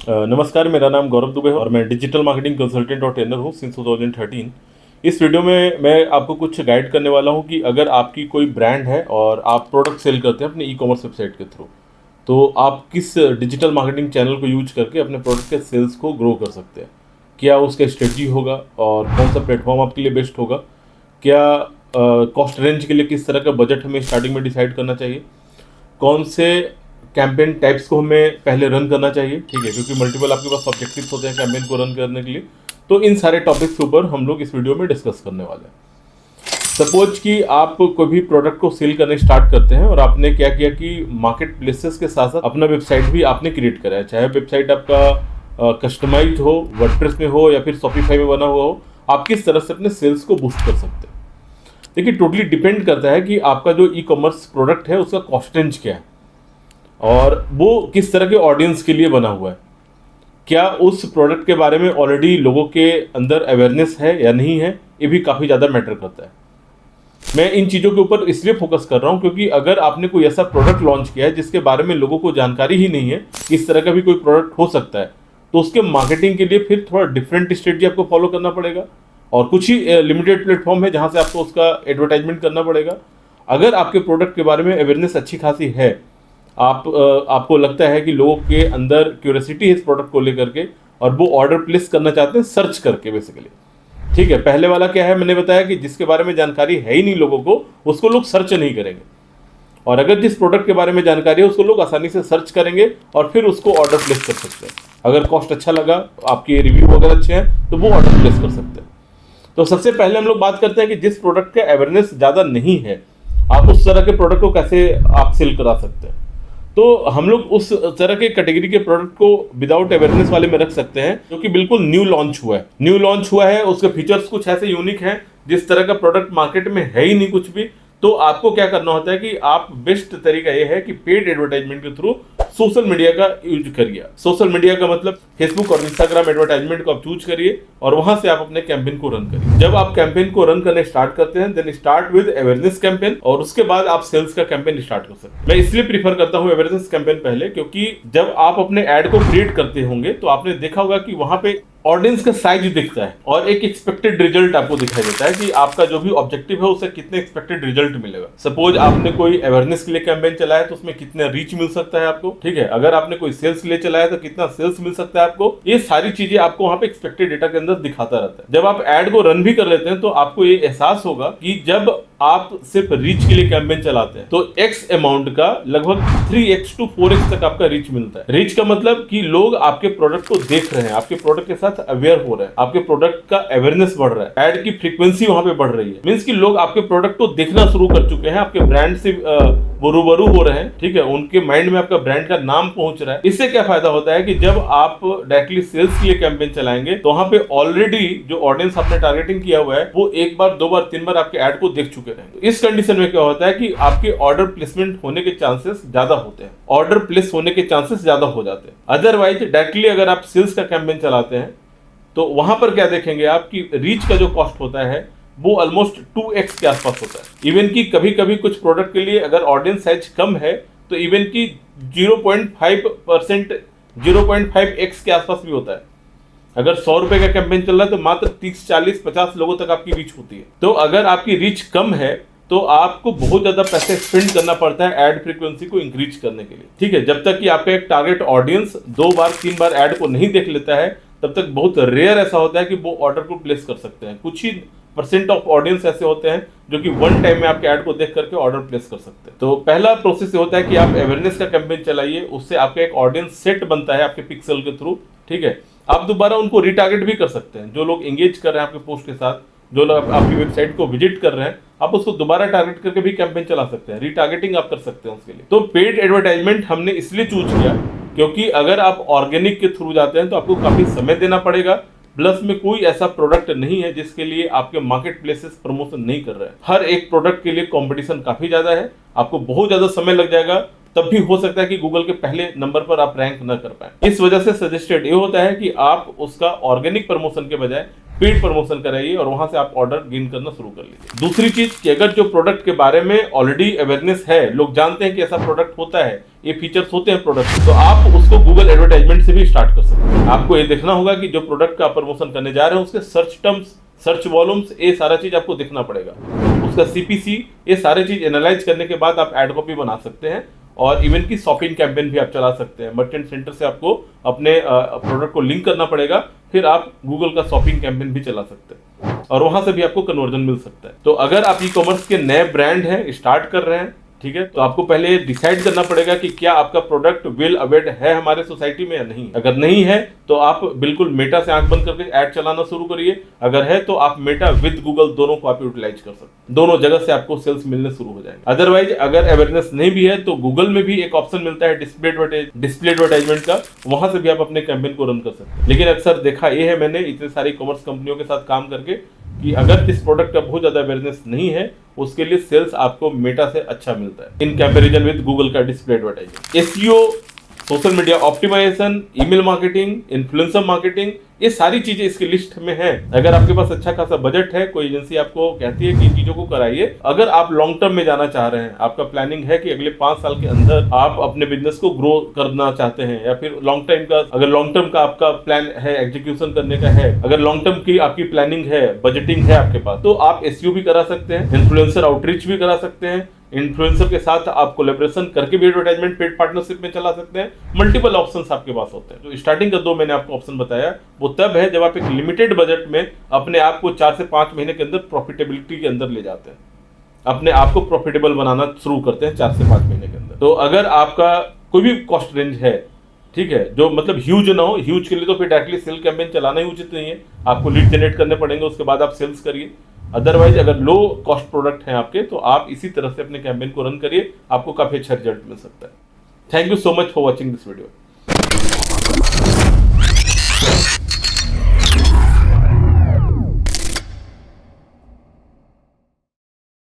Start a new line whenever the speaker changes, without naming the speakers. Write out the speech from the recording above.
नमस्कार, मेरा नाम गौरव दुबे है और मैं डिजिटल मार्केटिंग कंसल्टेंट और ट्रेनर हूँ सिंस 2013। इस वीडियो में मैं आपको कुछ गाइड करने वाला हूँ कि अगर आपकी कोई ब्रांड है और आप प्रोडक्ट सेल करते हैं अपने ई कॉमर्स वेबसाइट के थ्रू, तो आप किस डिजिटल मार्केटिंग चैनल को यूज करके अपने प्रोडक्ट के सेल्स को ग्रो कर सकते हैं। क्या उसका स्ट्रेटजी होगा और कौन सा प्लेटफॉर्म आपके लिए बेस्ट होगा। क्या कॉस्ट रेंज के लिए किस तरह का बजट हमें स्टार्टिंग में डिसाइड करना चाहिए। कौन से कैंपेन टाइप्स को हमें पहले रन करना चाहिए, ठीक है, क्योंकि मल्टीपल आपके पास ऑब्जेक्टिव्स होते हैं कैंपेन को रन करने के लिए। तो इन सारे टॉपिक्स के ऊपर हम लोग इस वीडियो में डिस्कस करने वाले हैं। सपोज कि आप कोई भी प्रोडक्ट को सेल करने स्टार्ट करते हैं और आपने क्या किया कि मार्केट प्लेसेस के साथ साथ अपना वेबसाइट भी आपने क्रिएट करा है, चाहे वेबसाइट आपका कस्टमाइज हो, वर्डप्रेस में हो या फिर शॉपिफाई में बना हुआ हो। आप किस तरह से अपने सेल्स को बूस्ट कर सकते हैं। देखिए, टोटली डिपेंड करता है कि आपका जो ई कॉमर्स प्रोडक्ट है उसका कॉस्ट रेंज क्या है और वो किस तरह के ऑडियंस के लिए बना हुआ है। क्या उस प्रोडक्ट के बारे में ऑलरेडी लोगों के अंदर अवेयरनेस है या नहीं है, ये भी काफ़ी ज़्यादा मैटर करता है। मैं इन चीज़ों के ऊपर इसलिए फोकस कर रहा हूँ क्योंकि अगर आपने कोई ऐसा प्रोडक्ट लॉन्च किया है जिसके बारे में लोगों को जानकारी ही नहीं है कि इस तरह का भी कोई प्रोडक्ट हो सकता है, तो उसके मार्केटिंग के लिए फिर थोड़ा डिफरेंट स्ट्रेटजी आपको फॉलो करना पड़ेगा और कुछ ही लिमिटेड प्लेटफॉर्म है जहाँ से आपको उसका एडवर्टाइजमेंट करना पड़ेगा। अगर आपके प्रोडक्ट के बारे में अवेयरनेस अच्छी खासी है, आपको लगता है कि लोगों के अंदर क्यूरियोसिटी है इस प्रोडक्ट को लेकर के और वो ऑर्डर प्लेस करना चाहते हैं सर्च करके बेसिकली, ठीक है। पहले वाला क्या है, मैंने बताया कि जिसके बारे में जानकारी है ही नहीं लोगों को, उसको लोग सर्च नहीं करेंगे। और अगर जिस प्रोडक्ट के बारे में जानकारी है उसको लोग आसानी से सर्च करेंगे और फिर उसको ऑर्डर प्लेस कर सकते हैं। अगर कॉस्ट अच्छा लगा, आपके रिव्यू अगर अच्छे हैं, तो वो ऑर्डर प्लेस कर सकते हैं। तो सबसे पहले हम लोग बात करते हैं कि जिस प्रोडक्ट का अवेयरनेस ज़्यादा नहीं है, आप उस तरह के प्रोडक्ट को कैसे आप सेल करा सकते हैं। तो हम लोग उस तरह के कैटेगरी के प्रोडक्ट को विदाउट अवेयरनेस वाले में रख सकते हैं जो कि बिल्कुल न्यू लॉन्च हुआ है। उसके फीचर्स कुछ ऐसे यूनिक हैं जिस तरह का प्रोडक्ट मार्केट में है ही नहीं कुछ भी। तो आपको क्या करना होता है कि आप बेस्ट तरीका ये है कि पेड एडवर्टाइजमेंट के थ्रू सोशल मीडिया का यूज करिए। सोशल मीडिया का मतलब फेसबुक और इंस्टाग्राम एडवर्टाइजमेंट को आप चूज करिए और वहां से आप अपने कैंपेन को रन करिए। जब आप कैंपेन को रन करने स्टार्ट करते हैं, then start with awareness campaign और उसके बाद आप सेल्स का कैंपेन स्टार्ट कर सकते हैं। मैं इसलिए प्रीफर करता हूं अवेयरनेस कैंपेन पहले, क्योंकि जब आप अपने एड को क्रिएट करते होंगे तो आपने देखा होगा कि वहां पे ऑडियंस का साइज दिखता है और एक एक्सपेक्टेड रिजल्ट आपको दिखाई देता है कि आपका जो भी ऑब्जेक्टिव है उससे कितने एक्सपेक्टेड रिजल्ट मिलेगा। सपोज आपने कोई अवेयरनेस के लिए कैंपेन चलाया है तो उसमें कितना रीच मिल सकता है आपको, ठीक है। अगर आपने कोई सेल्स के लिए चलाया तो कितना सेल्स मिल सकता है आपको। ये सारी चीजें आपको वहां पे एक्सपेक्टेड डेटा के अंदर दिखाता रहता है। जब आप एड को रन भी कर लेते हैं तो आपको ये एहसास होगा कि जब आप सिर्फ रीच के लिए कैंपेन चलाते हैं तो एक्स अमाउंट का लगभग 3x to 4x तक आपका रीच मिलता है। रीच का मतलब कि लोग आपके प्रोडक्ट को देख रहे हैं, आपके प्रोडक्ट के साथ अवेयर हो रहे हैं, आपके प्रोडक्ट का अवेयरनेस बढ़ रहा है, एड की फ्रीक्वेंसी वहां पे बढ़ रही है। मींस कि लोग आपके प्रोडक्ट को देखना शुरू कर चुके हैं, आपके ब्रांड से वो रूबरू हो रहे हैं, ठीक है। उनके माइंड में आपका ब्रांड का नाम पहुंच रहा है। इससे क्या फायदा होता है कि जब आप डायरेक्टली सेल्स के लिए कैंपेन चलाएंगे तो वहां पे ऑलरेडी जो ऑडियंस आपने टारगेटिंग किया हुआ है वो एक बार, दो बार, तीन बार आपके एड को देख चुके रहेंगे। इस कंडीशन में क्या होता है कि आपके ऑर्डर प्लेसमेंट होने के चांसेस ज्यादा होते हैं, ऑर्डर प्लेस होने के चांसेस ज्यादा हो जाते हैं। अदरवाइज डायरेक्टली अगर आप सेल्स का कैंपेन चलाते हैं तो वहां पर क्या देखेंगे आप कि रीच का जो कॉस्ट होता है वो ऑलमोस्ट 2x के आसपास होता है। इवन की कभी कभी कुछ प्रोडक्ट के लिए अगर ऑडियंस साइज कम है तो इवन की 0.5%, 0.5x के आसपास भी होता है। अगर 100 रुपए का कैंपेन चल रहा है तो मात्र 30, 40, 50 लोगों तक आपकी रीच होती है। तो अगर आपकी रीच कम है तो आपको बहुत ज्यादा पैसे स्पेंड करना पड़ता है एड फ्रीक्वेंसी को इंक्रीज करने के लिए, ठीक है। जब तक कि आपका एक टारगेट ऑडियंस 2 बार 3 बार एड को नहीं देख लेता है तब तक बहुत रेयर ऐसा होता है कि वो ऑर्डर को प्लेस कर सकते हैं। कुछ ही % ऑफ ऑडियंस ऐसे होते हैं जो कि वन टाइम में आपके ऐड को देख करके ऑर्डर प्लेस कर सकते हैं। तो पहला प्रोसेस ये होता है कि आप अवेयरनेस का कैंपेन चलाइए, उससे आपका एक ऑडियंस सेट बनता है आपके पिक्सल के थ्रू, ठीक है। आप दोबारा उनको रिटारगेट भी कर सकते हैं। जो लोग एंगेज कर रहे हैं आपके पोस्ट के साथ, जो लोग आपकी वेबसाइट को विजिट कर रहे हैं, आप उसको दोबारा टारगेट करके भी कैंपेन चला सकते हैं, रिटारगेटिंग आप कर सकते हैं उसके लिए। तो पेड एडवर्टाइजमेंट हमने इसलिए चूज किया क्योंकि अगर आप ऑर्गेनिक के थ्रू जाते हैं तो आपको काफी समय देना पड़ेगा, प्लस में कोई ऐसा प्रोडक्ट नहीं है जिसके लिए आपके मार्केट प्लेसेस प्रमोशन नहीं कर रहे हैं। हर एक प्रोडक्ट के लिए कंपटीशन काफी ज्यादा है, आपको बहुत ज्यादा समय लग जाएगा, तब भी हो सकता है कि गूगल के पहले नंबर पर आप रैंक न कर पाए। इस वजह से सजेस्टेड ये होता है कि आप उसका ऑर्गेनिक प्रमोशन के बजाय पेड प्रमोशन कराइए और वहां से आप ऑर्डर गेन करना शुरू कर लीजिए। दूसरी चीज कि अगर जो प्रोडक्ट के बारे में ऑलरेडी अवेयरनेस है, लोग जानते हैं कि ऐसा प्रोडक्ट होता है, ये फीचर्स होते हैं प्रोडक्ट, तो आप उसको गूगल एडवर्टाइजमेंट से भी स्टार्ट कर सकते हैं। आपको ये देखना होगा कि जो प्रोडक्ट का प्रमोशन करने जा रहे हैं उसके सर्च टर्म्स, सर्च वॉल्यूम्स, ये सारा चीज आपको दिखना पड़ेगा, उसका सीपीसी, ये सारे चीज एनालाइज करने के बाद आप एड कॉपी बना सकते हैं और इवन की शॉपिंग कैंपेन भी आप चला सकते हैं। मर्चेंट सेंटर से आपको अपने प्रोडक्ट को लिंक करना पड़ेगा, फिर आप गूगल का शॉपिंग कैंपेन भी चला सकते हैं और वहां से भी आपको कन्वर्जन मिल सकता है। तो अगर आप ई कॉमर्स के नए ब्रांड हैं, स्टार्ट कर रहे हैं, ठीक है, तो आपको पहले डिसाइड करना पड़ेगा कि क्या आपका प्रोडक्ट वेल अवेयर्ड है हमारे सोसाइटी में या नहीं। अगर नहीं है तो आप बिल्कुल मेटा से आंख बंद करके ऐड चलाना शुरू करिए, अगर है तो आप मेटा विद गूगल दोनों को आप यूटिलाइज कर सकते हैं, दोनों जगह से आपको सेल्स मिलने शुरू हो जाएंगे। अदरवाइज अगर अवेयरनेस नहीं भी है तो गूगल में भी एक ऑप्शन मिलता है डिस्प्ले एडवर्टाइजमेंट का, वहां से भी आप अपने कैंपेन को रन कर सकते हैं। लेकिन अक्सर देखा यह है मैंने इतने सारी कॉमर्स कंपनियों के साथ काम करके कि अगर किस प्रोडक्ट का बहुत ज्यादा अवेयरनेस नहीं है उसके लिए सेल्स आपको मेटा से अच्छा मिलता है इन कंपैरिजन विद गूगल का display advertising. SEO, social media optimization, email marketing, influencer marketing, ये सारी चीजें इसकी लिस्ट में हैं। अगर आपके पास अच्छा खासा बजट है, कोई एजेंसी आपको कहती है कि इन चीजों को कराइए, अगर आप लॉन्ग टर्म में जाना चाह रहे हैं, आपका प्लानिंग है कि अगले 5 साल के अंदर आप अपने बिजनेस को ग्रो करना चाहते हैं, या फिर लॉन्ग टाइम का, अगर लॉन्ग टर्म का आपका प्लान है, एग्जीक्यूशन करने का है, अगर लॉन्ग टर्म की आपकी प्लानिंग है, बजटिंग है आपके पास, तो आप एसईओ भी करा सकते हैं, इन्फ्लुएंसर आउटरीच भी करा सकते हैं, इन्फ्लुएंसर के साथ आप कोलैबोरेशन करके भी एडवर्टाइजमेंट पेड पार्टनरशिप में चला सकते हैं। मल्टीपल ऑप्शंस आपके पास होते हैं। तो स्टार्टिंग का 2 मैंने आपको ऑप्शन बताया, वो तब है जब आप एक लिमिटेड बजट में अपने आप को 4 से 5 महीने के अंदर प्रॉफिटेबिलिटी के अंदर ले जाते हैं, अपने आप को प्रॉफिटेबल बनाना शुरू करते हैं 4 से 5 महीने के अंदर। तो अगर आपका कोई भी कॉस्ट रेंज है, ठीक है, जो मतलब ह्यूज ना हो, ह्यूज के लिए तो फिर डायरेक्टली सेल कैंपेन चलाना ही उचित नहीं है, आपको लीड जनरेट करने पड़ेंगे, उसके बाद आप सेल्स करिए। अदरवाइज अगर लो कॉस्ट प्रोडक्ट हैं आपके, तो आप इसी तरह से अपने कैंपेन को रन करिए, आपको काफी अच्छा रिजल्ट मिल सकता है। Thank you so much for watching this video.